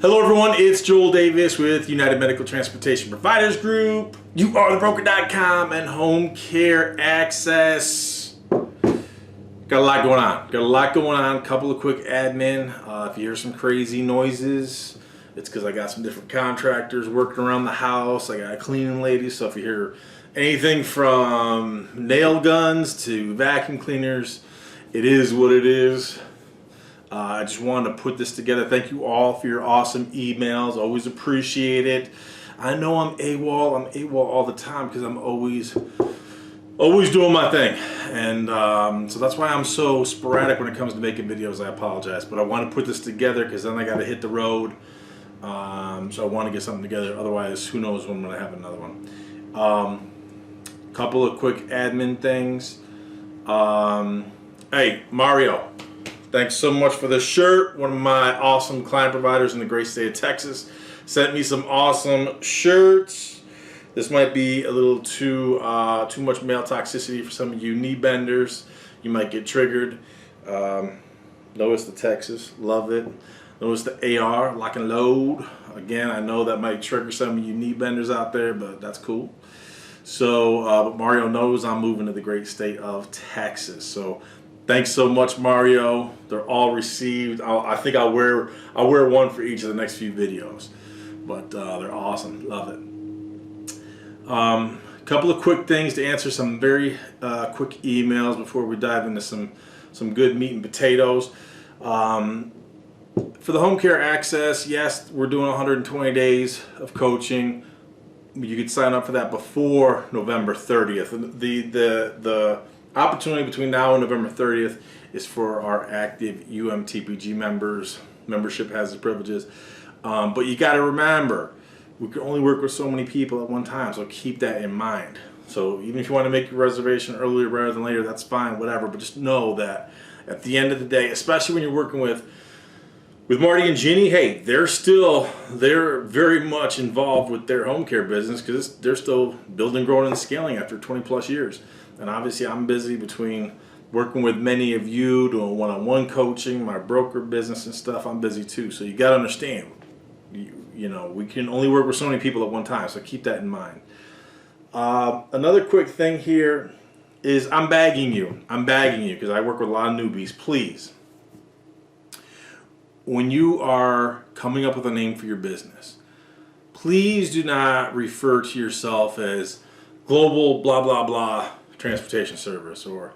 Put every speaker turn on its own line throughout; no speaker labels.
Hello everyone, it's Joel Davis with United Medical Transportation Providers Group, youarethebroker.com, and Home Care Access. Got a lot going on. Couple of quick admin. If you hear some crazy noises, it's because I got some different contractors working around the house. I got a cleaning lady, so if you hear anything from nail guns to vacuum cleaners, it is what it is. I just wanted to put this together. Thank you all for your awesome emails. Always appreciate it. I know I'm AWOL. I'm AWOL all the time because I'm always doing my thing. And so that's why I'm so sporadic when it comes to making videos. I apologize. But I want to put this together because then I got to hit the road. So I want to get something together. Otherwise, who knows when I'm going to have another one. Couple of quick admin things. Hey, Mario. Thanks so much for this shirt. One of my awesome client providers in the great state of Texas sent me some awesome shirts. This might be a little too much male toxicity for some of you knee benders. You might get triggered. Notice the Texas, love it. Notice the AR, lock and load. Again, I know that might trigger some of you knee benders out there, but that's cool. So, but Mario knows I'm moving to the great state of Texas. So, thanks so much, Mario. They're all received. I think I'll wear one for each of the next few videos. But they're awesome. Love it. Couple of quick things to answer some very quick emails before we dive into some good meat and potatoes. For the home care access, yes, we're doing 120 days of coaching. You could sign up for that before November 30th. The opportunity between now and November 30th is for our active UMTPG members. Membership has its privileges. But you got to remember, we can only work with so many people at one time, so keep that in mind. So even if you want to make your reservation earlier rather than later, that's fine, whatever. But just know that at the end of the day, especially when you're working with Marty and Ginny, hey, they're very much involved with their home care business because they're still building, growing, and scaling after 20 plus years. And obviously I'm busy between working with many of you, doing one-on-one coaching, my broker business and stuff. I'm busy too. So you got to understand, you know, we can only work with so many people at one time. So keep that in mind. Another quick thing here is I'm begging you because I work with a lot of newbies. Please, when you are coming up with a name for your business, please do not refer to yourself as Global blah blah blah Transportation Service or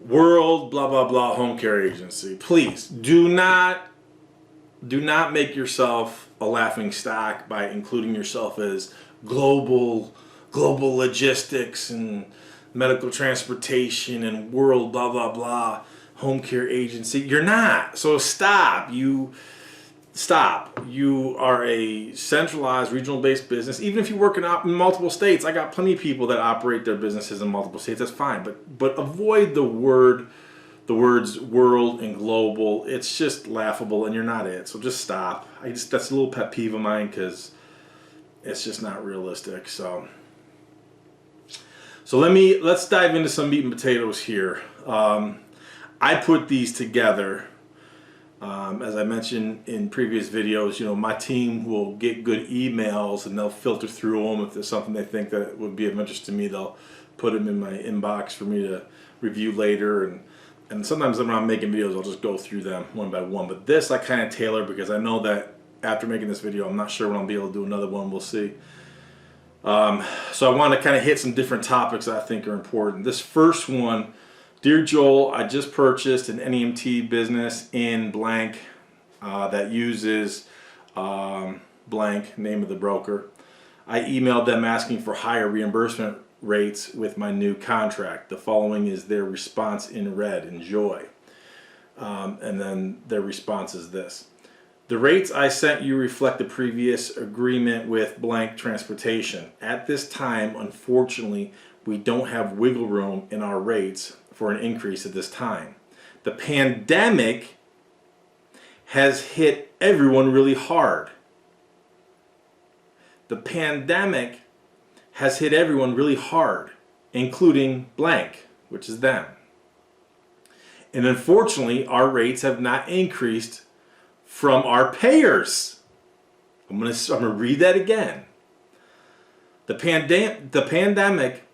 World blah blah blah Home Care Agency. Please do not make yourself a laughing stock by including yourself as global logistics and medical transportation and World blah blah blah Home Care Agency. You're not. So stop. You are a centralized, regional-based business. Even if you work in multiple states, I got plenty of people that operate their businesses in multiple states. That's fine, but avoid the words world and global. It's just laughable, and you're not it. So just stop. That's a little pet peeve of mine because it's just not realistic. So let's dive into some meat and potatoes here. I put these together. As I mentioned in previous videos, you know, my team will get good emails and they'll filter through them. If there's something they think that would be of interest to me, they'll put them in my inbox for me to review later. And sometimes when I'm making videos, I'll just go through them one by one. But this I kind of tailor because I know that after making this video, I'm not sure when I'll be able to do another one. We'll see. So I want to kind of hit some different topics that I think are important. This first one, Dear Joel, I just purchased an NEMT business in blank that uses blank, name of the broker. I emailed them asking for higher reimbursement rates with my new contract. The following is their response in red. Enjoy. And then their response is this. The rates I sent you reflect the previous agreement with blank transportation. At this time, unfortunately, we don't have wiggle room in our rates for an increase at this time. The pandemic has hit everyone really hard. The pandemic has hit everyone really hard, including blank, which is them. And unfortunately, our rates have not increased from our payers. I'm gonna read that again. The pandemic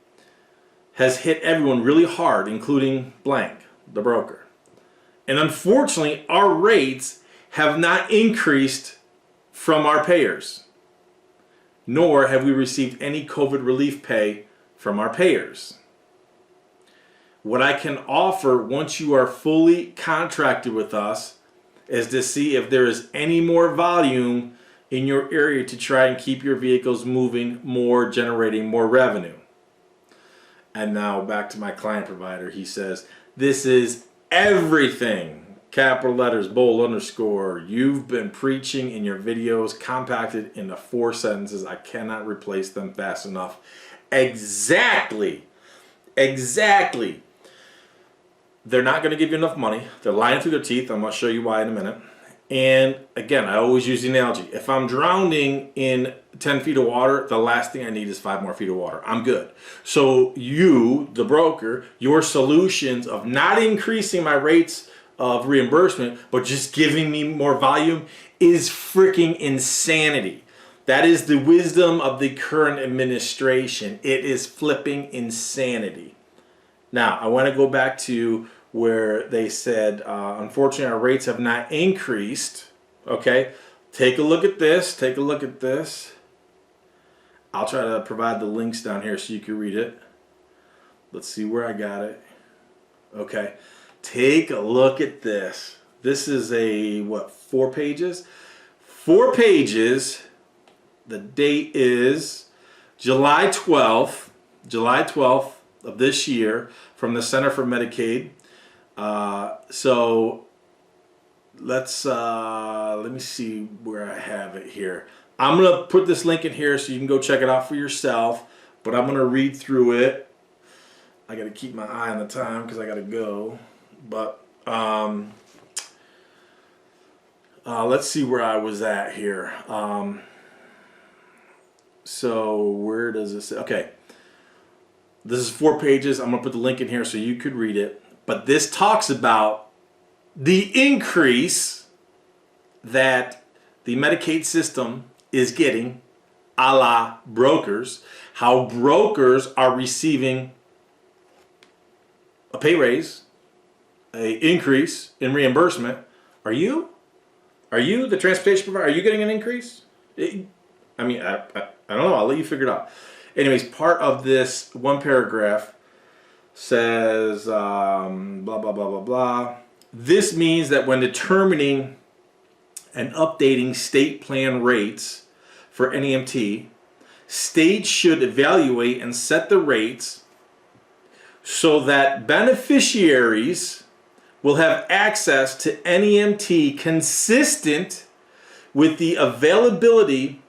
has hit everyone really hard, including blank, the broker. And unfortunately, our rates have not increased from our payers, nor have we received any COVID relief pay from our payers. What I can offer once you are fully contracted with us is to see if there is any more volume in your area to try and keep your vehicles moving more, generating more revenue. And now back to my client provider. He says, this is everything. Capital letters, bold, underscore. You've been preaching in your videos, compacted into 4 sentences. I cannot replace them fast enough. Exactly. Exactly. They're not going to give you enough money. They're lying through their teeth. I'm going to show you why in a minute. And again, I always use the analogy. If I'm drowning in 10 feet of water, the last thing I need is 5 more feet of water. I'm good. So you, the broker, your solutions of not increasing my rates of reimbursement, but just giving me more volume is freaking insanity. That is the wisdom of the current administration. It is flipping insanity. Now, I want to go back to where they said, unfortunately, our rates have not increased. Okay, take a look at this. Take a look at this. I'll try to provide the links down here so you can read it. Let's see where I got it. Okay, take a look at this. This is a, what, 4 pages? 4 pages. The date is July 12th of this year from the Center for Medicaid. So let me see where I have it here. I'm going to put this link in here so you can go check it out for yourself, but I'm going to read through it. I got to keep my eye on the time because I got to go, but let's see where I was at here. So where does it say? Okay. This is 4 pages. I'm going to put the link in here so you could read it. But this talks about the increase that the Medicaid system is getting, a la brokers, how brokers are receiving a pay raise, an increase in reimbursement. Are you the transportation provider? Are you getting an increase? I mean, I don't know. I'll let you figure it out. Anyways, part of this one paragraph says, blah, blah, blah, blah, blah. This means that when determining and updating state plan rates for NEMT, states should evaluate and set the rates so that beneficiaries will have access to NEMT consistent with the availability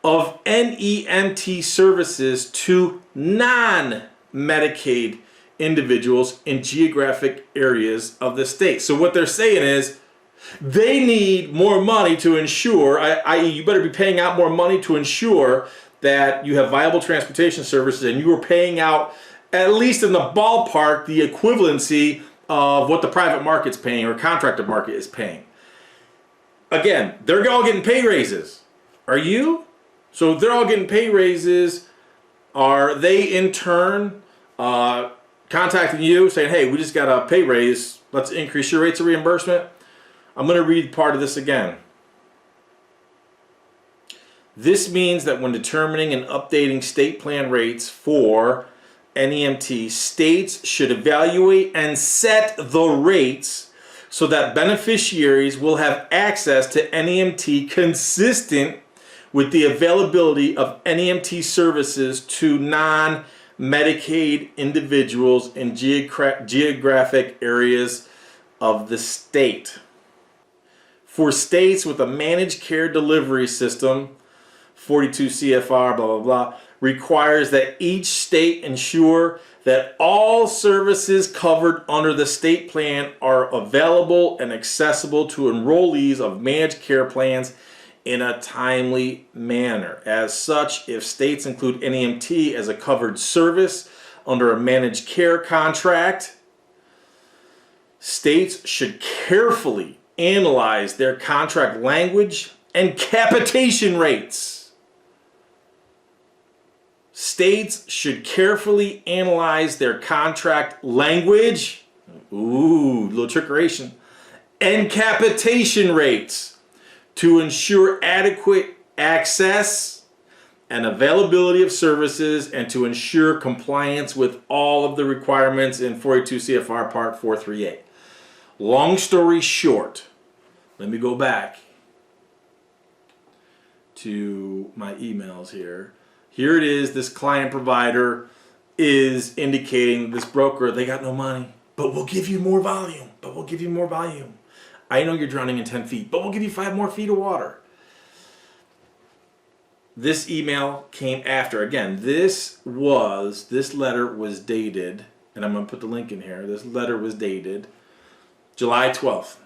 of NEMT services to non-Medicaid individuals in geographic areas of the state. So what they're saying is they need more money to ensure, i.e. you better be paying out more money to ensure that you have viable transportation services, and you are paying out, at least in the ballpark, the equivalency of what the private market's paying or contracted market is paying. Again, they're all getting pay raises. Are you? So if they're all getting pay raises, are they in turn contacting you saying, hey, we just got a pay raise, let's increase your rates of reimbursement? I'm going to read part of this again. This means that when determining and updating state plan rates for NEMT, states should evaluate and set the rates so that beneficiaries will have access to NEMT consistent with the availability of NEMT services to non-Medicaid individuals in geographic areas of the state. For states with a managed care delivery system, 42 CFR, blah, blah, blah, requires that each state ensure that all services covered under the state plan are available and accessible to enrollees of managed care plans in a timely manner. As such, if states include NEMT as a covered service under a managed care contract, states should carefully analyze their contract language and capitation rates. States should carefully analyze their contract language, ooh, little trickeration, and capitation rates to ensure adequate access and availability of services and to ensure compliance with all of the requirements in 42 CFR Part 438. Long story short, let me go back to my emails here. Here it is, this client provider is indicating this broker, they got no money, but we'll give you more volume, I know you're drowning in 10 feet, but we'll give you 5 more feet of water. This email came after. Again, this letter was dated, and I'm going to put the link in here. This letter was dated July 12th.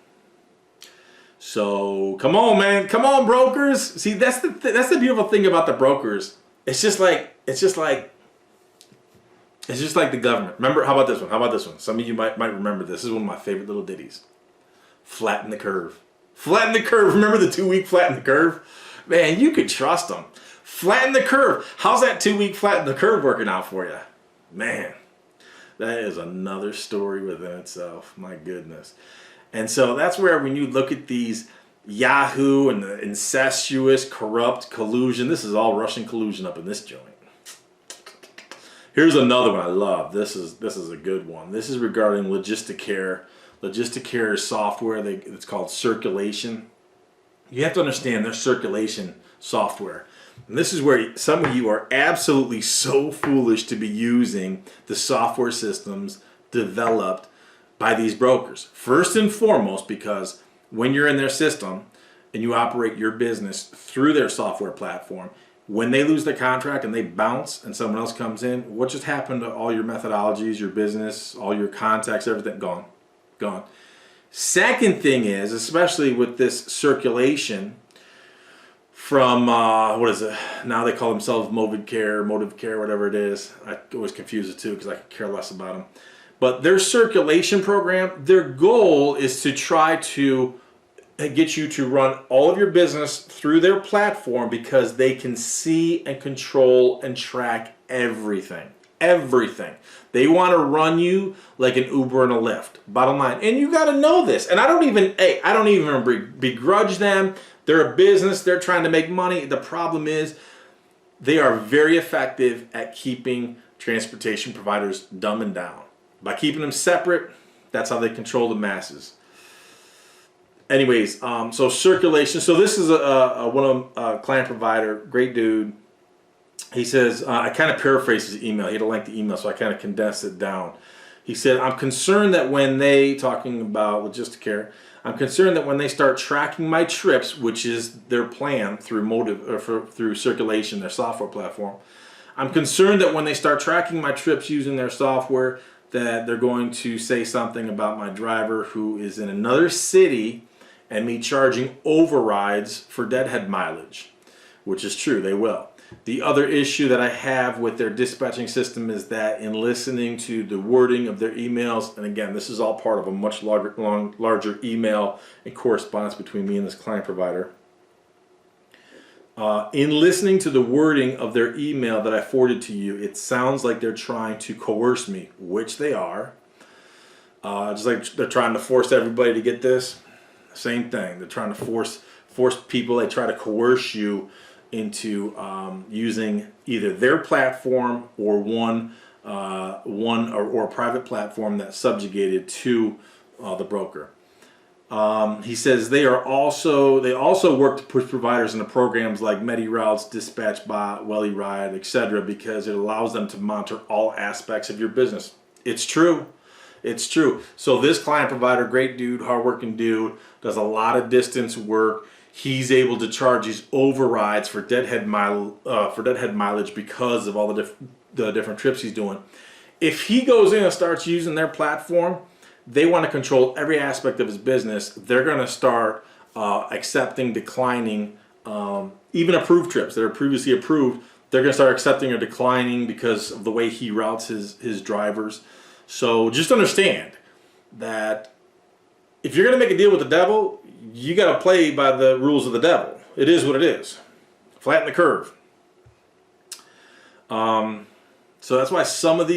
So come on, man, come on, brokers. See, that's the beautiful thing about the brokers. It's just like the government. Remember, how about this one? Some of you might remember this. This is one of my favorite little ditties. Flatten the curve. Flatten the curve. Remember the 2-week flatten the curve? Man, you could trust them. Flatten the curve. How's that 2-week flatten the curve working out for you? Man, that is another story within itself. My goodness. And so that's where when you look at these Yahoo and the incestuous, corrupt collusion, this is all Russian collusion up in this joint. Here's another one I love. This is a good one. This is regarding Logisticare. Logisticare software, it's called Circulation. You have to understand their circulation software. And this is where some of you are absolutely so foolish to be using the software systems developed by these brokers. First and foremost, because when you're in their system and you operate your business through their software platform, when they lose their contract and they bounce and someone else comes in, what just happened to all your methodologies, your business, all your contacts, everything? Gone. Second thing is, especially with this circulation from, what is it? Now they call themselves motive care, whatever it is. I always confuse the two because I could care less about them. But their circulation program, their goal is to try to get you to run all of your business through their platform because they can see and control and track everything. Everything. They want to run you like an Uber and a Lyft. Bottom line. And you got to know this. And I don't even begrudge them. They're a business. They're trying to make money. The problem is they are very effective at keeping transportation providers dumb and down. By keeping them separate, that's how they control the masses. Anyways, so circulation. So this is a client provider, great dude. He says, I kind of paraphrased his email. He had a lengthy email, so I kind of condensed it down. He said, I'm concerned that when talking about Logisticare, I'm concerned that when they start tracking my trips, which is their plan through Circulation, their software platform, I'm concerned that when they start tracking my trips using their software, that they're going to say something about my driver who is in another city and me charging overrides for deadhead mileage, which is true, they will. The other issue that I have with their dispatching system is that in listening to the wording of their emails, and again, this is all part of a much larger email and correspondence between me and this client provider. In listening to the wording of their email that I forwarded to you, it sounds like they're trying to coerce me, which they are. Just like they're trying to force everybody to get this. Same thing. They're trying to force people. They try to coerce you into using either their platform or one or a private platform that's subjugated to the broker. He says they also work to push providers into programs like MediRoutes, DispatchBot, WellyRide, etc. because it allows them to monitor all aspects of your business. It's true. It's true. So this client provider, great dude, hardworking dude, does a lot of distance work. He's able to charge these overrides for deadhead mileage because of all the different trips he's doing. If he goes in and starts using their platform, they want to control every aspect of his business. They're going to start accepting, declining, even approved trips that are previously approved. They're going to start accepting or declining because of the way he routes his drivers. So just understand that if you're going to make a deal with the devil, you got to play by the rules of the devil. it is what it is. Flatten the curve. So that's why some of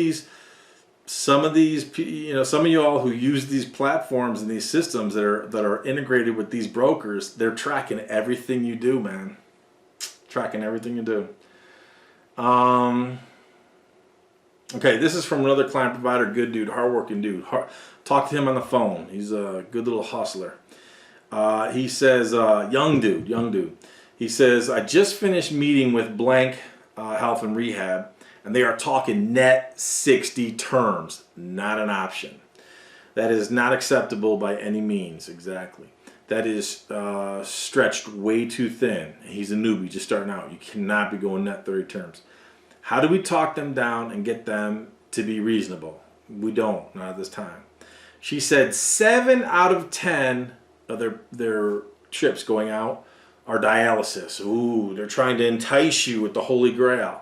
y'all who use these platforms and these systems that are integrated with these brokers, they're tracking everything you do, man. Tracking everything you do. Okay, this is from another client provider, good dude, hardworking dude. Talk to him on the phone. He's a good little hustler. He says, young dude. He says, I just finished meeting with blank health and rehab, and they are talking net 60 terms. Not an option. That is not acceptable by any means. Exactly. That is stretched way too thin. He's a newbie just starting out. You cannot be going net 30 terms. How do we talk them down and get them to be reasonable? We don't, not at this time. She said 7 out of 10 of their trips going out are dialysis. Ooh, they're trying to entice you with the Holy Grail.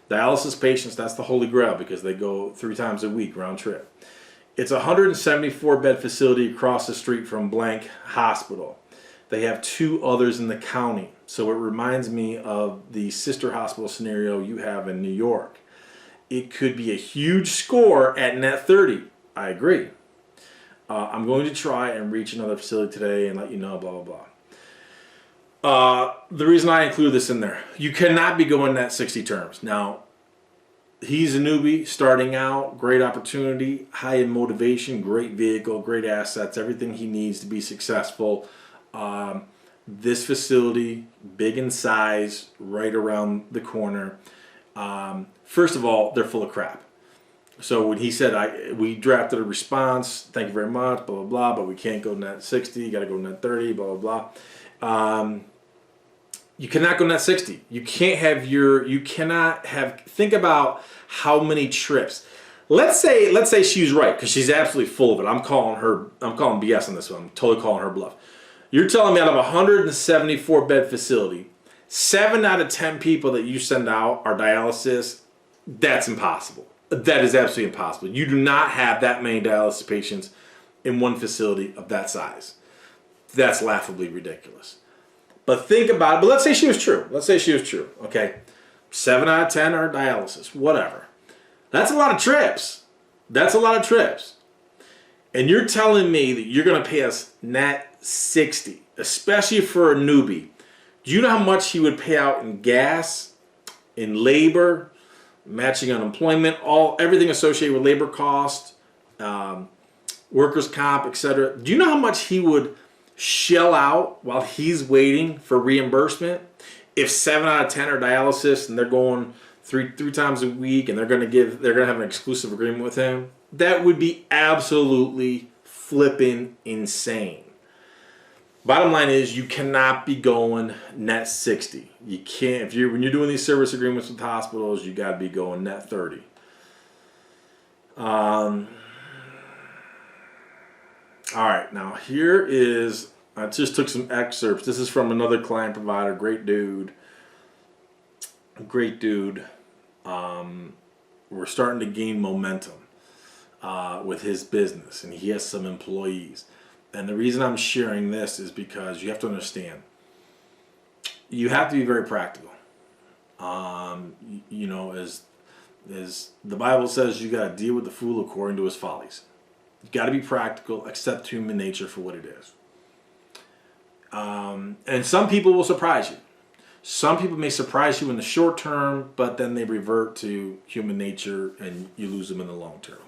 Dialysis patients, that's the Holy Grail because they go 3 times a week round trip. It's a 174 bed facility across the street from blank hospital. They have 2 others in the county. So it reminds me of the sister hospital scenario you have in New York. It could be a huge score at net 30. I agree. I'm going to try and reach another facility today and let you know, blah, blah, blah. The reason I include this in there, you cannot be going net 60 terms. Now, he's a newbie, starting out, great opportunity, high in motivation, great vehicle, great assets, everything he needs to be successful. This facility, big in size, right around the corner. First of all, they're full of crap. So when he said, we drafted a response, thank you very much, blah, blah, blah, but we can't go net 60, you got to go net 30, blah, blah, blah. You cannot go net 60. You cannot have, think about how many trips. Let's say she was right, because she's absolutely full of it. I'm calling BS on this one. I'm totally calling her bluff. You're telling me out of a 174 bed facility, 7 out of 10 people that you send out are dialysis. That's impossible. That is absolutely impossible. You do not have that many dialysis patients in one facility of that size. That's laughably ridiculous. But think about it. But let's say she was true. Okay. 7 out of 10 are dialysis. Whatever. That's a lot of trips. And you're telling me that you're going to pay us net 60, especially for a newbie. Do you know how much he would pay out in gas, in labor, matching unemployment, everything associated with labor cost, workers' comp, etc.? Do you know how much he would shell out while he's waiting for reimbursement? If 7 out of 10 are dialysis and they're going three times a week and they're going to have an exclusive agreement with him, that would be absolutely flipping insane. Bottom line is, you cannot be going net 60. You can't. When you're doing these service agreements with hospitals, you got to be going net 30. All right, now here is, I just took some excerpts. This is from another client provider, great dude. We're starting to gain momentum with his business, and he has some employees. And the reason I'm sharing this is because you have to understand, you have to be very practical. As the Bible says, you got to deal with the fool according to his follies. You got to be practical, accept human nature for what it is. And some people will surprise you. Some people may surprise you in the short term, but then they revert to human nature and you lose them in the long term.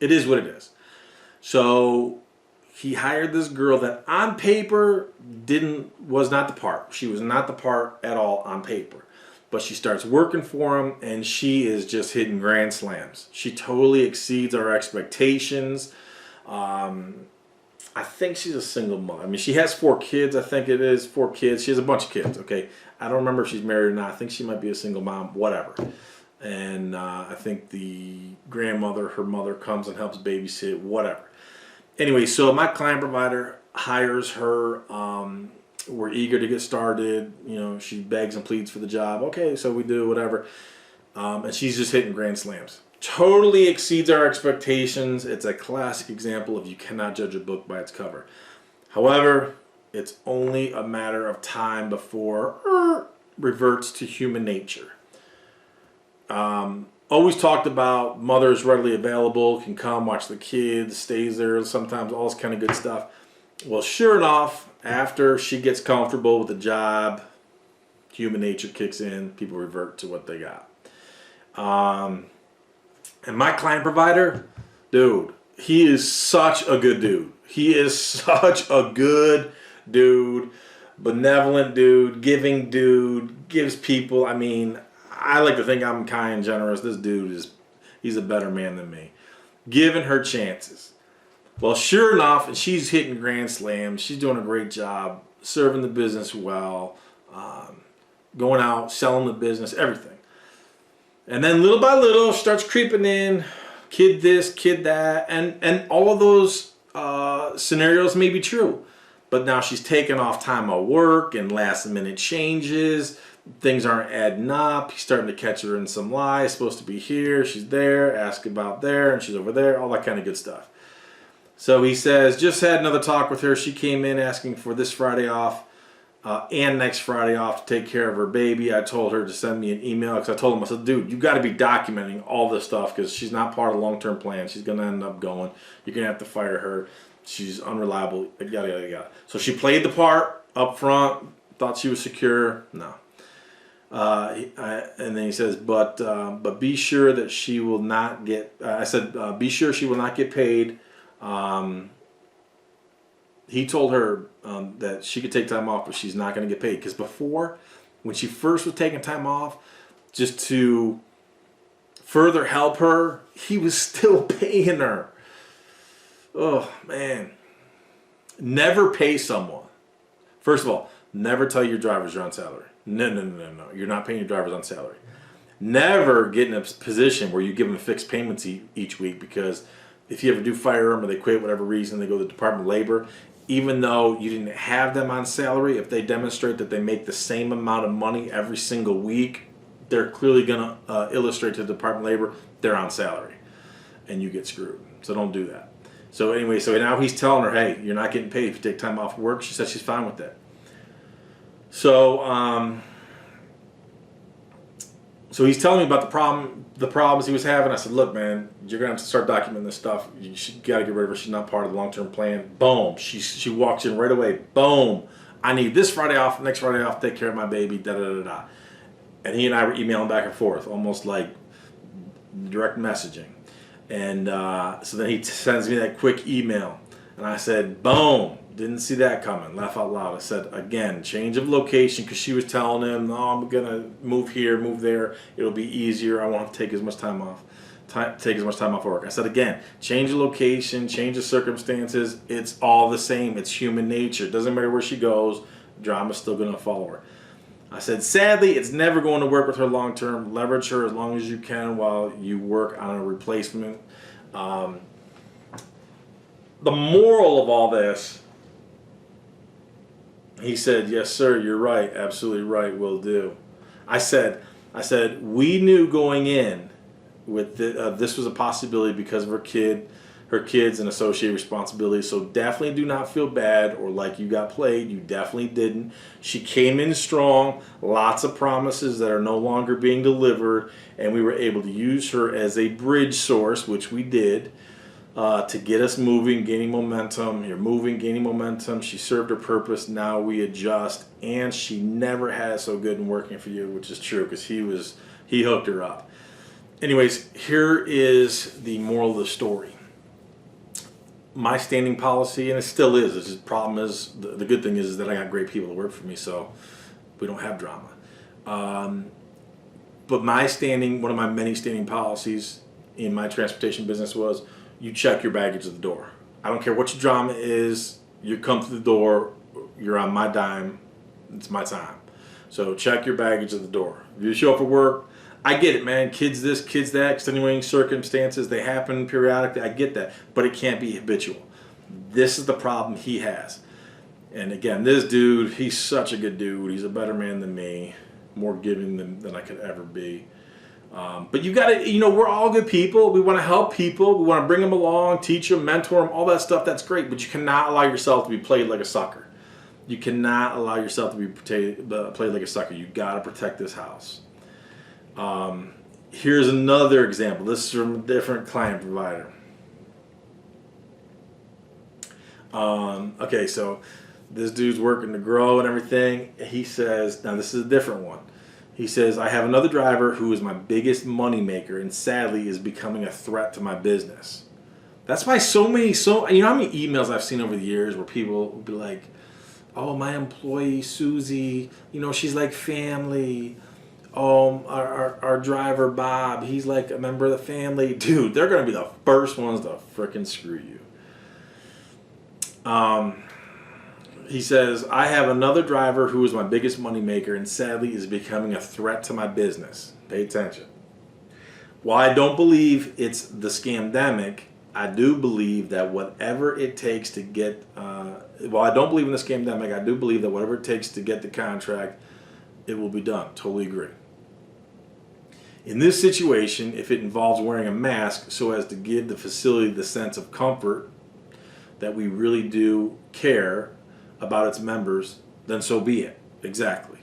It is what it is. So he hired this girl that on paper was not the part. She was not the part at all on paper. But she starts working for him and she is just hitting grand slams. She totally exceeds our expectations. I think she's a single mother. I mean, she has 4 kids. I think it is 4 kids. She has a bunch of kids. Okay, I don't remember if she's married or not. I think she might be a single mom. Whatever. And I think the grandmother, her mother, comes and helps babysit. Whatever. Anyway, so my client provider hires her. We're eager to get started. You know, she begs and pleads for the job. Okay, so we do whatever. And she's just hitting grand slams. Totally exceeds our expectations. It's a classic example of you cannot judge a book by its cover. However, It's only a matter of time before reverts to human nature. Always talked about mothers readily available, can come watch the kids, stays there sometimes, all this kind of good stuff. Well, sure enough, after she gets comfortable with the job, human nature kicks in, people revert to what they got. And my client provider, dude, he is such a good dude. He is such a good dude, benevolent dude, giving dude, gives people, I mean, I like to think I'm kind and generous. This dude he's a better man than me. Giving her chances. Well, sure enough, and she's hitting grand slams. She's doing a great job, serving the business well, going out, selling the business, everything. And then little by little, starts creeping in, kid this, kid that, and all of those scenarios may be true. But now she's taking off time at work and last minute changes. Things aren't adding up. He's starting to catch her in some lies. Supposed to be here, she's there, ask about there, and she's over there, all that kind of good stuff. So he says, just had another talk with her. She came in asking for this Friday off and next Friday off to take care of her baby. I told her to send me an email because I told him, I said, dude, you got to be documenting all this stuff because she's not part of the long-term plan. She's going to end up going. You're going to have to fire her. She's unreliable, yada, yada, yada. So she played the part up front, thought she was secure. No. And then he says, but be sure that she will not get, I said, be sure she will not get paid. He told her that she could take time off, but she's not going to get paid. Because before, when she first was taking time off, just to further help her, he was still paying her. Oh, man. Never pay someone. First of all, never tell your drivers you're on salary. No. You're not paying your drivers on salary. Never get in a position where you give them fixed payments each week, because if you ever do fire them or they quit, whatever reason, they go to the Department of Labor, even though you didn't have them on salary, if they demonstrate that they make the same amount of money every single week, they're clearly going to illustrate to the Department of Labor they're on salary, and you get screwed. So don't do that. So anyway, so now he's telling her, hey, you're not getting paid if you take time off work. She said she's fine with that. So, so he's telling me about the problems he was having. I said, look, man, you're gonna have to start documenting this stuff. You gotta get rid of her. She's not part of the long-term plan. Boom. She walks in right away. Boom. I need this Friday off, next Friday off, take care of my baby, da da da da. And he and I were emailing back and forth, almost like direct messaging. And so then he sends me that quick email, and I said, boom. Didn't see that coming. Laugh out loud. I said, again, change of location, because she was telling him, no, I'm going to move here, move there. It'll be easier. I won't have to take as much time off. Take as much time off work. I said, again, change the location, change the circumstances. It's all the same. It's human nature. It doesn't matter where she goes. Drama's still going to follow her. I said, sadly, it's never going to work with her long term. Leverage her as long as you can while you work on a replacement. The moral of all this, he said, yes, sir, you're right. Absolutely right. Will do. I said, we knew going in with this was a possibility because of her kids and associated responsibilities. So definitely do not feel bad or like you got played. You definitely didn't. She came in strong, lots of promises that are no longer being delivered, and we were able to use her as a bridge source, which we did. To get us moving, gaining momentum. You're moving, gaining momentum. She served her purpose. Now we adjust. And she never has so good in working for you, which is true because he hooked her up. Anyways, here is the moral of the story. My standing policy, and it still is. It's just, problem is, the good thing is that I got great people to work for me, so we don't have drama. But one of my many standing policies in my transportation business was, you check your baggage at the door. I don't care what your drama is. You come through the door. You're on my dime. It's my time. So check your baggage at the door. If you show up for work, I get it, man. Kids this, kids that, extenuating circumstances, they happen periodically. I get that. But it can't be habitual. This is the problem he has. And again, this dude, he's such a good dude. He's a better man than me. More giving than I could ever be. But you got to, we're all good people. We want to help people. We want to bring them along, teach them, mentor them, all that stuff. That's great. But you cannot allow yourself to be played like a sucker. You cannot allow yourself to be played like a sucker. You got to protect this house. Here's another example. This is from a different client provider. Okay, so this dude's working to grow and everything. He says, now this is a different one. He says, I have another driver who is my biggest money maker and sadly is becoming a threat to my business. That's why you know how many emails I've seen over the years where people will be like, oh, my employee Susie, you know, she's like family. Oh, our driver Bob, he's like a member of the family. Dude, they're going to be the first ones to frickin' screw you. He says, I have another driver who is my biggest money maker and sadly is becoming a threat to my business. Pay attention. While I don't believe it's the scamdemic, I do believe that whatever it takes to get, while I don't believe in the scamdemic, I do believe that whatever it takes to get the contract, it will be done. Totally agree. In this situation, if it involves wearing a mask so as to give the facility the sense of comfort that we really do care about its members, then so be it. Exactly.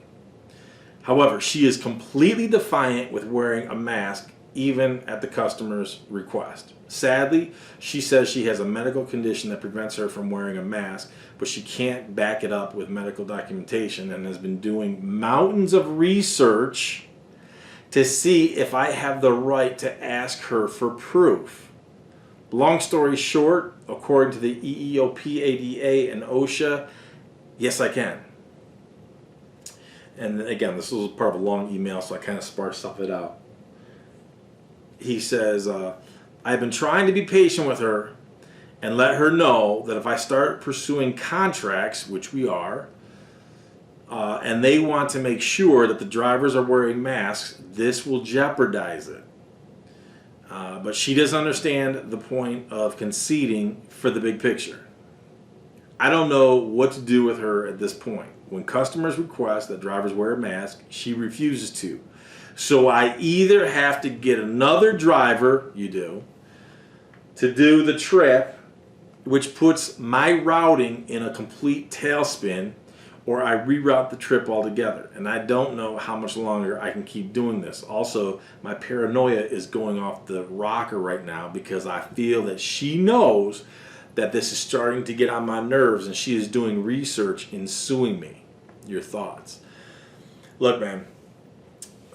However, she is completely defiant with wearing a mask even at the customer's request. Sadly, she says she has a medical condition that prevents her from wearing a mask, but she can't back it up with medical documentation and has been doing mountains of research to see if I have the right to ask her for proof. Long story short, according to the EEOP, ADA, and OSHA, yes, I can. And again, this was part of a long email, so I kind of sparsed stuff it out. He says, I've been trying to be patient with her and let her know that if I start pursuing contracts, which we are, and they want to make sure that the drivers are wearing masks, this will jeopardize it. But she doesn't understand the point of conceding for the big picture. I don't know what to do with her at this point. When customers request that drivers wear a mask, she refuses to. So I either have to get another driver, to do the trip, which puts my routing in a complete tailspin, or I reroute the trip altogether. And I don't know how much longer I can keep doing this. Also, my paranoia is going off the rocker right now because I feel that she knows that this is starting to get on my nerves and she is doing research in suing me. Your thoughts? Look, man,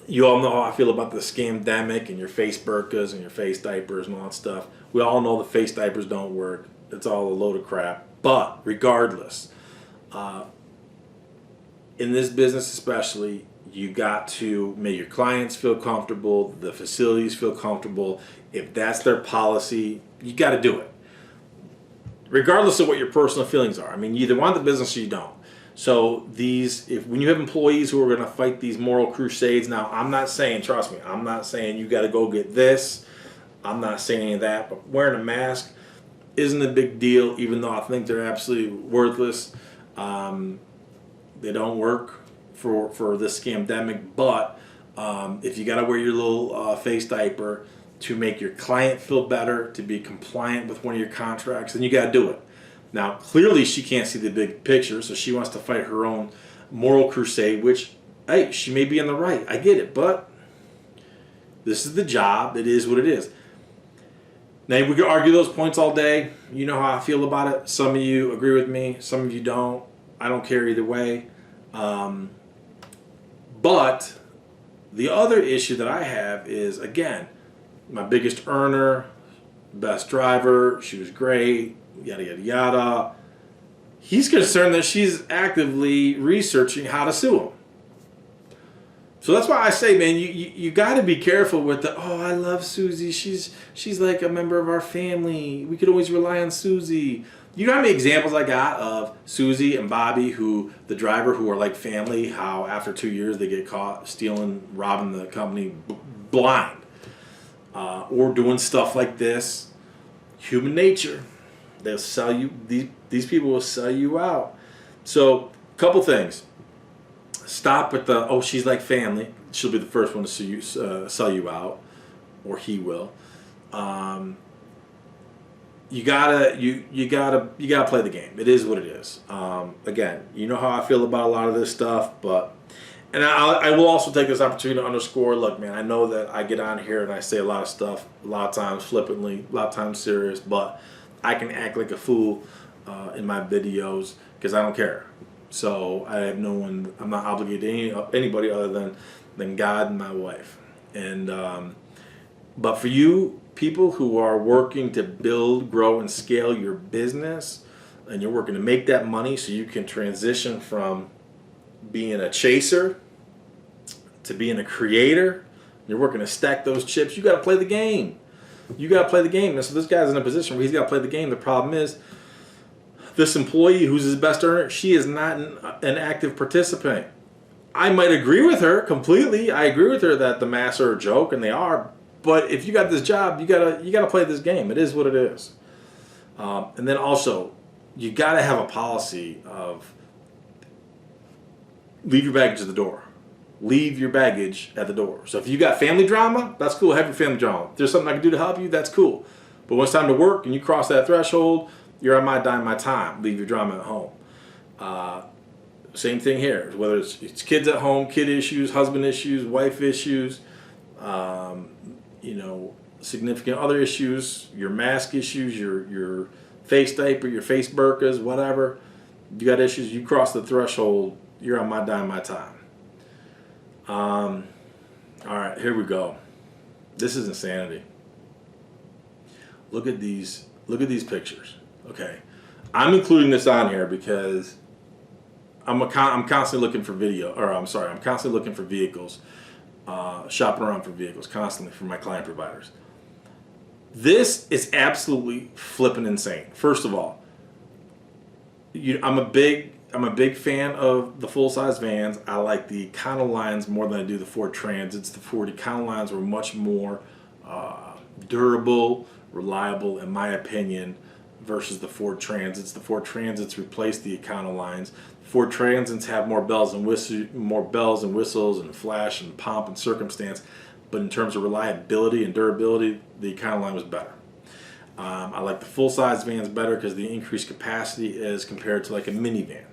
you all know how I feel about the scamdemic and your face burkas and your face diapers and all that stuff. We all know the face diapers don't work. It's all a load of crap. But regardless, in this business especially, you got to make your clients feel comfortable, the facilities feel comfortable. If that's their policy, you got to do it. Regardless of what your personal feelings are. I mean, you either want the business or you don't. So when you have employees who are going to fight these moral crusades, now I'm not saying, trust me, I'm not saying you got to go get this. I'm not saying any of that, but wearing a mask isn't a big deal, even though I think they're absolutely worthless. They don't work for this scamdemic, but if you got to wear your little face diaper to make your client feel better, to be compliant with one of your contracts, then you got to do it. Now, clearly she can't see the big picture, so she wants to fight her own moral crusade, which, hey, she may be in the right. I get it, but this is the job. It is what it is. Now, we could argue those points all day. You know how I feel about it. Some of you agree with me. Some of you don't. I don't care either way. But the other issue that I have is, again, my biggest earner, best driver, she was great, yada, yada, yada. He's concerned that she's actively researching how to sue him. So that's why I say, man, you got to be careful with the, oh, I love Susie. She's like a member of our family. We could always rely on Susie. You know how many examples I got of Susie and Bobby, the driver, who are like family, how after 2 years they get caught stealing, robbing the company blind, or doing stuff like this. Human nature. They'll sell you, these people will sell you out. So, a couple things. Stop with the, oh, she's like family. She'll be the first one to sell you out, or he will. you gotta play the game. It is what it is. Again, you know how I feel about a lot of this stuff, and I will also take this opportunity to underscore. Look, man, I know that I get on here and I say a lot of stuff, a lot of times flippantly, a lot of times serious, but I can act like a fool in my videos because I don't care. So I have no one. I'm not obligated to anybody other than God and my wife. And but for you people who are working to build, grow, and scale your business, and you're working to make that money so you can transition from being a chaser to being a creator, you're working to stack those chips, you got to play the game. You got to play the game. And so this guy's in a position where he's got to play the game. The problem is this employee who's his best earner, she is not an active participant. I might agree with her completely. I agree with her that the masks are a joke, and they are. But if you got this job, you gotta play this game. It is what it is. And then also, you gotta have a policy of leave your baggage at the door. Leave your baggage at the door. So if you got family drama, that's cool. Have your family drama. If there's something I can do to help you, that's cool. But when it's time to work and you cross that threshold, you're on my dime, my time. Leave your drama at home. Same thing here. Whether it's kids at home, kid issues, husband issues, wife issues, significant other issues, your mask issues, your face diaper, your face burkas, whatever. You got issues, you cross the threshold, you're on my dime, my time. All right, here we go. This is insanity. Look at these pictures. Okay, I'm including this on here because I'm constantly looking for I'm constantly looking for vehicles, shopping around for vehicles constantly for my client providers. This is absolutely flipping insane. First of all, I'm a big fan of the full-size vans. I like the Econolines more than I do the Ford Transits. The Ford Econolines were much more durable, reliable, in my opinion, versus the Ford Transits. The Ford Transits replaced the Econolines. Ford Transits have more bells and whistles and flash and pomp and circumstance, but in terms of reliability and durability, the Econoline was better. I like the full-size vans better because the increased capacity is compared to like a minivan.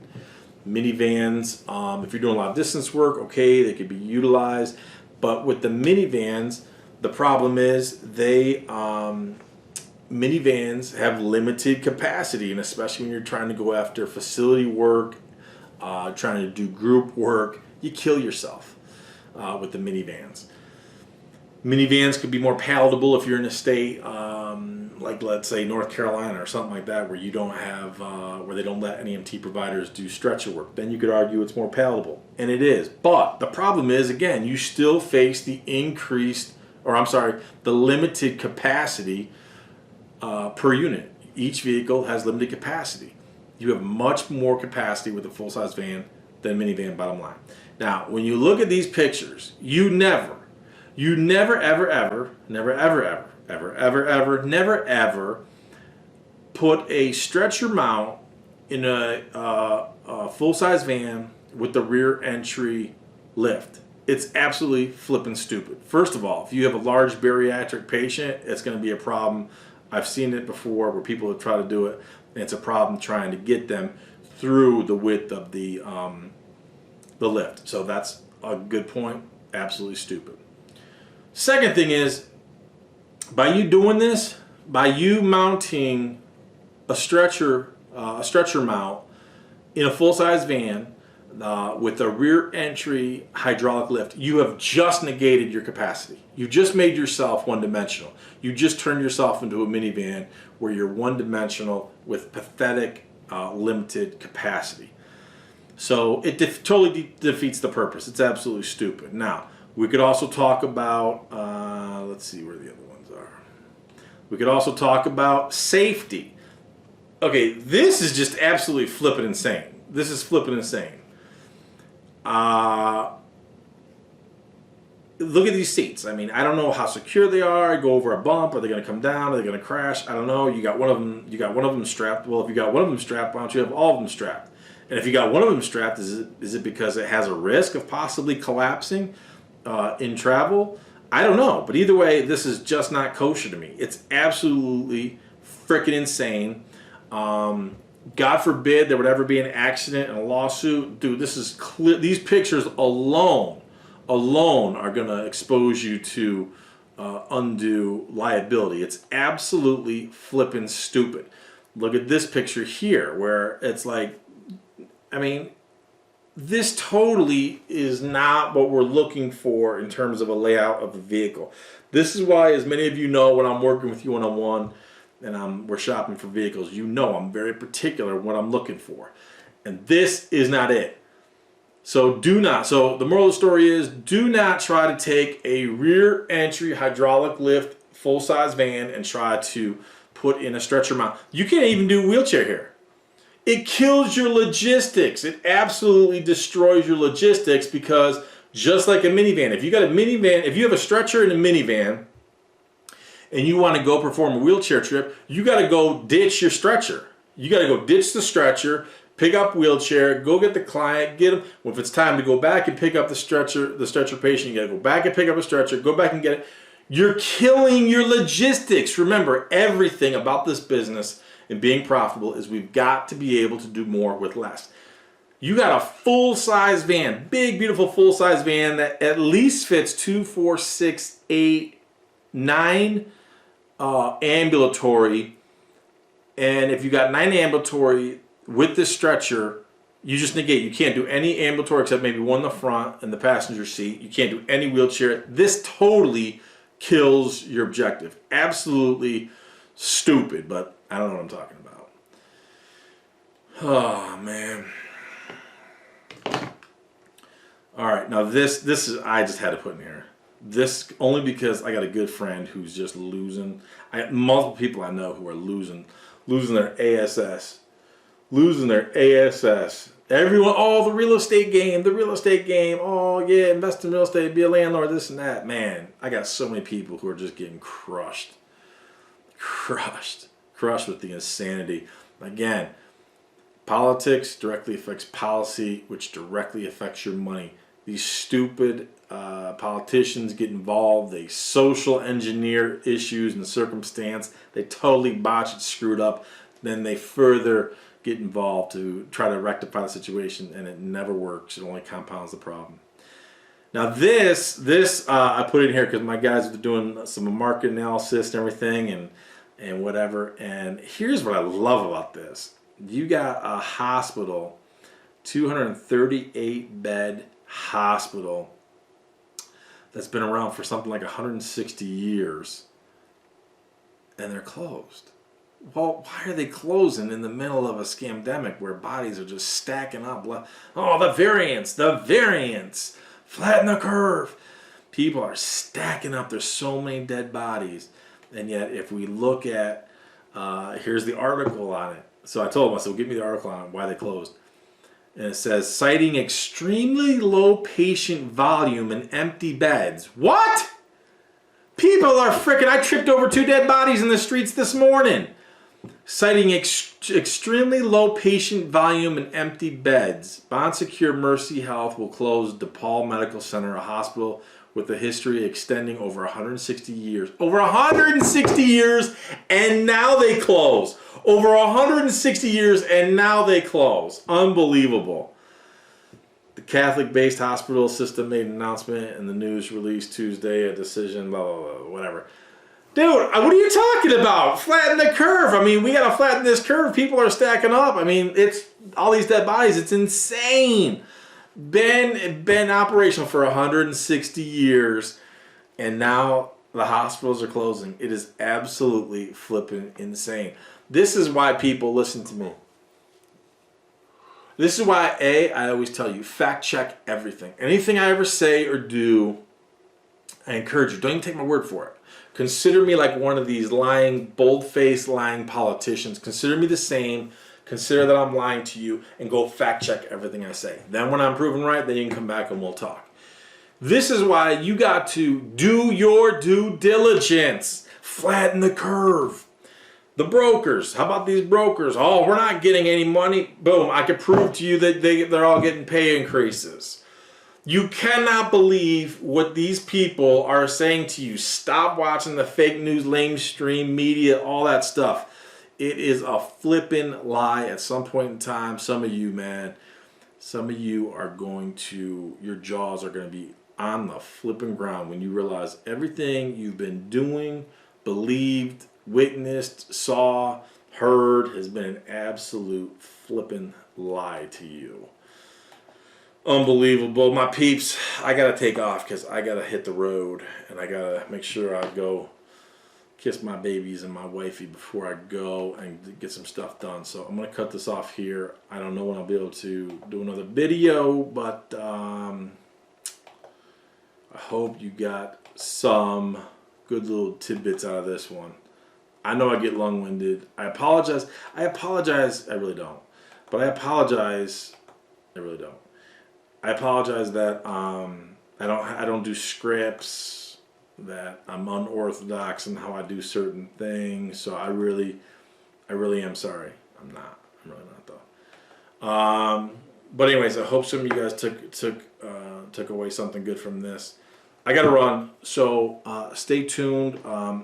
Minivans, if you're doing a lot of distance work, okay, they could be utilized, but with the minivans, the problem is minivans have limited capacity, and especially when you're trying to go after facility work, trying to do group work, you kill yourself with the minivans. Minivans could be more palatable if you're in a state like, let's say, North Carolina or something like that, where you don't have, where they don't let NEMT providers do stretcher work. Then you could argue it's more palatable, and it is. But the problem is, again, you still face the limited capacity per unit. Each vehicle has limited capacity. You have much more capacity with a full-size van than minivan, bottom line. Now, when you look at these pictures, you never, ever put a stretcher mount in a full-size van with the rear entry lift. It's absolutely flipping stupid. First of all, if you have a large bariatric patient, it's going to be a problem. I've seen it before where people have tried to do it, and it's a problem trying to get them through the width of the lift. So that's a good point. Absolutely stupid. Second thing is, by you doing this, by you mounting a stretcher mount in a full-size van with a rear entry hydraulic lift, you have just negated your capacity. You just made yourself one-dimensional. You just turned yourself into a minivan where you're one-dimensional with pathetic, limited capacity. So it totally defeats the purpose. It's absolutely stupid. Now, we could also talk about, let's see where the other ones are. We could also talk about safety. Okay, this is just absolutely flipping insane. This is flipping insane. Look at these seats. I mean, I don't know how secure they are. Go over a bump. Are they going to come down? Are they going to crash? I don't know. You got one of them strapped. Well, if you got one of them strapped, why don't you have all of them strapped? And if you got one of them strapped, is it because it has a risk of possibly collapsing in travel? I don't know. But either way, this is just not kosher to me. It's absolutely freaking insane. God forbid there would ever be an accident and a lawsuit. Dude, this is clear. These pictures alone are going to expose you to undue liability. It's absolutely flippin' stupid. Look at this picture here where it's like, I mean, this totally is not what we're looking for in terms of a layout of a vehicle. This is why, as many of you know, when I'm working with you one-on-one and we're shopping for vehicles, you know I'm very particular what I'm looking for. And this is not it. So the moral of the story is, do not try to take a rear entry hydraulic lift full-size van and try to put in a stretcher mount. You can't even do wheelchair here. It kills your logistics. It absolutely destroys your logistics, because just like a minivan, if you got a minivan, if you have a stretcher in a minivan and you want to go perform a wheelchair trip, you got to go ditch your stretcher. You got to go ditch the stretcher, pick up wheelchair, go get the client, get them. Well, if it's time to go back and pick up the stretcher patient, you got to go back and pick up a stretcher, go back and get it. You're killing your logistics. Remember, everything about this business and being profitable is we've got to be able to do more with less. You got a full-size van, big, beautiful full-size van that at least fits 2, 4, 6, 8, 9 ambulatory. And if you got 9 ambulatory with this stretcher, you just negate. You can't do any ambulatory except maybe one in the front and the passenger seat. You can't do any wheelchair. This totally kills your objective. Absolutely stupid, but I don't know what I'm talking about. Oh, man. All right, now this is, I just had to put in here. This only because I got a good friend who's just losing. I got multiple people I know who are losing their ASS. Losing their ASS. Everyone, oh, the real estate game. Oh, yeah, invest in real estate, be a landlord, this and that. Man, I got so many people who are just getting crushed with the insanity. Again, politics directly affects policy, which directly affects your money. These stupid politicians get involved. They social engineer issues and circumstance. They totally botch it, screwed up. Then they further get involved to try to rectify the situation, and it never works. It only compounds the problem. Now this I put in here because my guys are doing some market analysis and everything and whatever. And here's what I love about this. You got a hospital, 238 bed hospital that's been around for something like 160 years, and they're closed. Well, why are they closing in the middle of a scamdemic where bodies are just stacking up? Oh, the variance, flatten the curve. People are stacking up. There's so many dead bodies. And yet, if we look at, here's the article on it. So I told them, I said, well, give me the article on why they closed. And it says, citing extremely low patient volume and empty beds. What? People are freaking, I tripped over 2 dead bodies in the streets this morning. Citing extremely low patient volume and empty beds, Bon Secure Mercy Health will close DePaul Medical Center, a hospital with a history extending over 160 years. Over 160 years, and now they close. Over 160 years, and now they close. Unbelievable. The Catholic-based hospital system made an announcement in the news released Tuesday, a decision, blah, blah, blah, whatever. Dude, what are you talking about? Flatten the curve. I mean, we got to flatten this curve. People are stacking up. I mean, it's all these dead bodies. It's insane. Been operational for 160 years, and now the hospitals are closing. It is absolutely flipping insane. This is why people listen to me. This is why, I always tell you, fact check everything. Anything I ever say or do, I encourage you. Don't even take my word for it. Consider me like one of these lying, bold-faced lying politicians. Consider me the same. Consider that I'm lying to you, and go fact check everything I say. Then when I'm proven right, then you can come back and we'll talk. This is why you got to do your due diligence. Flatten the curve. The brokers, how about these brokers? Oh, we're not getting any money. Boom, I can prove to you that they're all getting pay increases. You cannot believe what these people are saying to you. Stop watching the fake news, lamestream media, all that stuff. It is a flippin' lie at some point in time. Some of you, man, some of you are going to, your jaws are going to be on the flipping ground when you realize everything you've been doing, believed, witnessed, saw, heard has been an absolute flipping lie to you. Unbelievable. My peeps, I got to take off because I got to hit the road and I got to make sure I go kiss my babies and my wifey before I go and get some stuff done. So I'm going to cut this off here. I don't know when I'll be able to do another video, but I hope you got some good little tidbits out of this one. I know I get long-winded. I apologize. I really don't. But I apologize. I really don't. I apologize that I don't do scripts, that I'm unorthodox in how I do certain things. So I really am sorry. I'm really not though. But anyways, I hope some of you guys took away something good from this. I gotta run, so stay tuned.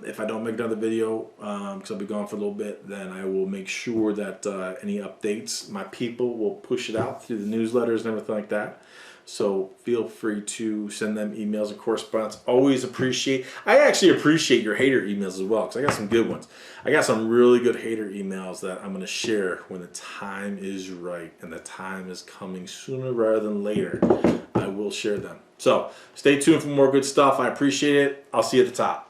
If I don't make another video, because I'll be gone for a little bit, then I will make sure that any updates, my people will push it out through the newsletters and everything like that. So feel free to send them emails and correspondence. Always appreciate. I actually appreciate your hater emails as well, because I got some good ones. I got some really good hater emails that I'm going to share when the time is right, and the time is coming sooner rather than later. I will share them. So stay tuned for more good stuff. I appreciate it. I'll see you at the top.